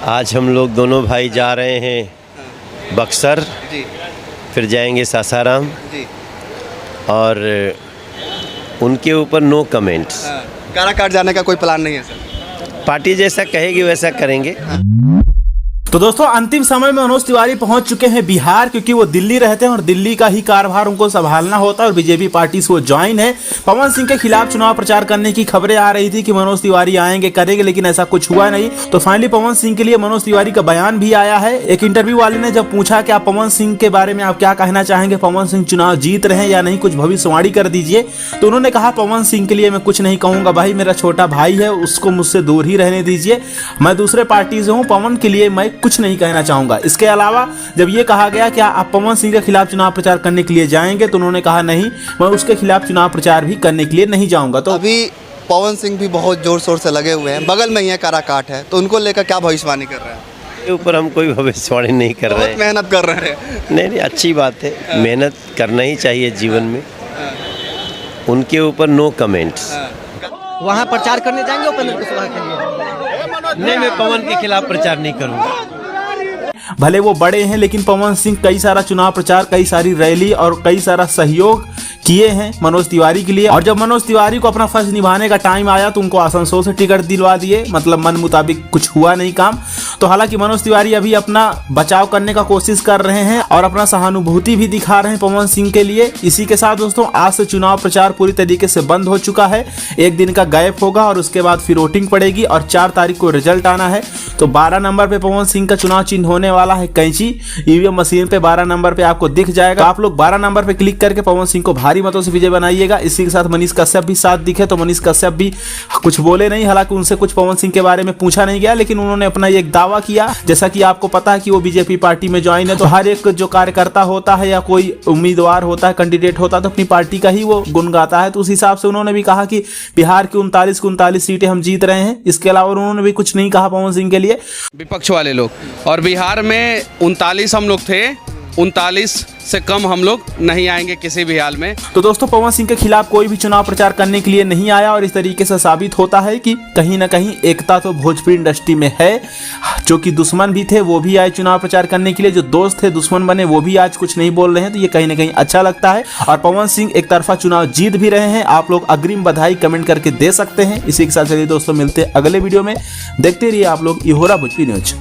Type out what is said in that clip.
आज हम लोग दोनों भाई जा रहे हैं बक्सर जी फिर जाएंगे सासाराम जी। और उनके ऊपर नो कमेंट्स। काराकाट जाने का कोई प्लान नहीं है सर? पार्टी जैसा कहेगी वैसा करेंगे। तो दोस्तों अंतिम समय में मनोज तिवारी पहुंच चुके हैं बिहार, क्योंकि वो दिल्ली रहते हैं और दिल्ली का ही कार्यभार उनको संभालना होता है और बीजेपी पार्टी से वो ज्वाइन है। पवन सिंह के खिलाफ चुनाव प्रचार करने की खबरें आ रही थी कि मनोज तिवारी आएंगे करेंगे, लेकिन ऐसा कुछ हुआ नहीं। तो फाइनली पवन सिंह के लिए मनोज तिवारी का बयान भी आया है। एक इंटरव्यू वाले ने जब पूछा कि आप पवन सिंह के बारे में आप क्या कहना चाहेंगे, पवन सिंह चुनाव जीत रहे हैं या नहीं, कुछ भविष्यवाणी कर दीजिए। तो उन्होंने कहा पवन सिंह के लिए मैं कुछ नहीं कहूंगा, भाई मेरा छोटा भाई है, उसको मुझसे दूर ही रहने दीजिए। मैं दूसरे पार्टी से हूँ, पवन के लिए मैं कुछ नहीं कहना चाहूंगा। इसके अलावा जब ये कहा गया कि आप पवन सिंह के खिलाफ चुनाव प्रचार करने के लिए जाएंगे, तो उन्होंने कहा नहीं, मैं उसके खिलाफ चुनाव प्रचार भी करने के लिए नहीं जाऊंगा। तो अभी पवन सिंह भी बहुत जोर शोर से लगे हुए हैं, बगल में ही है काराकाट है, तो उनको लेकर क्या भविष्यवाणी कर रहे हैं? के ऊपर हम कोई भविष्यवाणी नहीं कर रहे बहुत हैं। मेहनत कर रहे हैं। नहीं, अच्छी बात है, मेहनत करना ही चाहिए जीवन में। उनके ऊपर नो कमेंट्स। वहाँ प्रचार करने जाएंगे उपेंद्र कुशवाहा के लिए? नहीं, मैं पवन के खिलाफ प्रचार नहीं करूँगा। भले वो बड़े हैं, लेकिन पवन सिंह कई सारा चुनाव प्रचार, कई सारी रैली और कई सारा सहयोग किए हैं मनोज तिवारी के लिए। और जब मनोज तिवारी को अपना फर्ज निभाने का टाइम आया तो उनको आसनसोल से टिकट दिलवा दिए, मतलब मन मुताबिक कुछ हुआ नहीं काम। तो हालांकि मनोज तिवारी अभी अपना बचाव करने का कोशिश कर रहे हैं और अपना सहानुभूति भी दिखा रहे हैं पवन सिंह के लिए। इसी के साथ दोस्तों आज से चुनाव प्रचार पूरी तरीके से बंद हो चुका है। एक दिन का गैप होगा और उसके बाद फिर वोटिंग पड़ेगी और 4 तारीख को रिजल्ट आना है। तो 12 नंबर पे पवन सिंह का चुनाव चिन्ह होने वाला है कैंची। ईवीएम मशीन पे 12 नंबर पे आपको दिख जाएगा। आप लोग 12 नंबर पे क्लिक करके पवन सिंह को भारी मतों से विजय बनाइएगा। इसी के साथ मनीष कश्यप भी साथ दिखे, तो मनीष कश्यप भी कुछ बोले नहीं। हालांकि उनसे कुछ पवन सिंह के बारे में पूछा नहीं गया, लेकिन उन्होंने अपना एक दावा किया। जैसा कि आपको पता है कि वो बीजेपी पार्टी में ज्वाइन है, तो हर एक जो कार्यकर्ता होता है या कोई उम्मीदवार होता है, कैंडिडेट होता है, तो अपनी पार्टी का ही वो गुण गाता है। तो उस हिसाब से उन्होंने भी कहा कि बिहार की 39 सीटें हम जीत रहे हैं। इसके अलावा उन्होंने भी कुछ नहीं कहा पवन सिंह के लिए। विपक्ष वाले लोग, और बिहार में 39 हम लोग थे, 39 से कम हम लोग नहीं आएंगे किसी भी हाल में। तो दोस्तों पवन सिंह के खिलाफ कोई भी चुनाव प्रचार करने के लिए नहीं आया और इस तरीके से साबित होता है कि कहीं ना कहीं एकता तो भोजपुरी इंडस्ट्री में है। जो कि दुश्मन भी थे वो भी आए चुनाव प्रचार करने के लिए, जो दोस्त थे दुश्मन बने वो भी आज कुछ नहीं बोल रहे हैं। तो ये कहीं ना कहीं अच्छा लगता है और पवन सिंह एक तरफा चुनाव जीत भी रहे हैं। आप लोग अग्रिम बधाई कमेंट करके दे सकते हैं। इसी के साथ चलिए दोस्तों मिलते हैं अगले वीडियो में। देखते रहिए आप लोग ये हो रहा भोजपुरी न्यूज।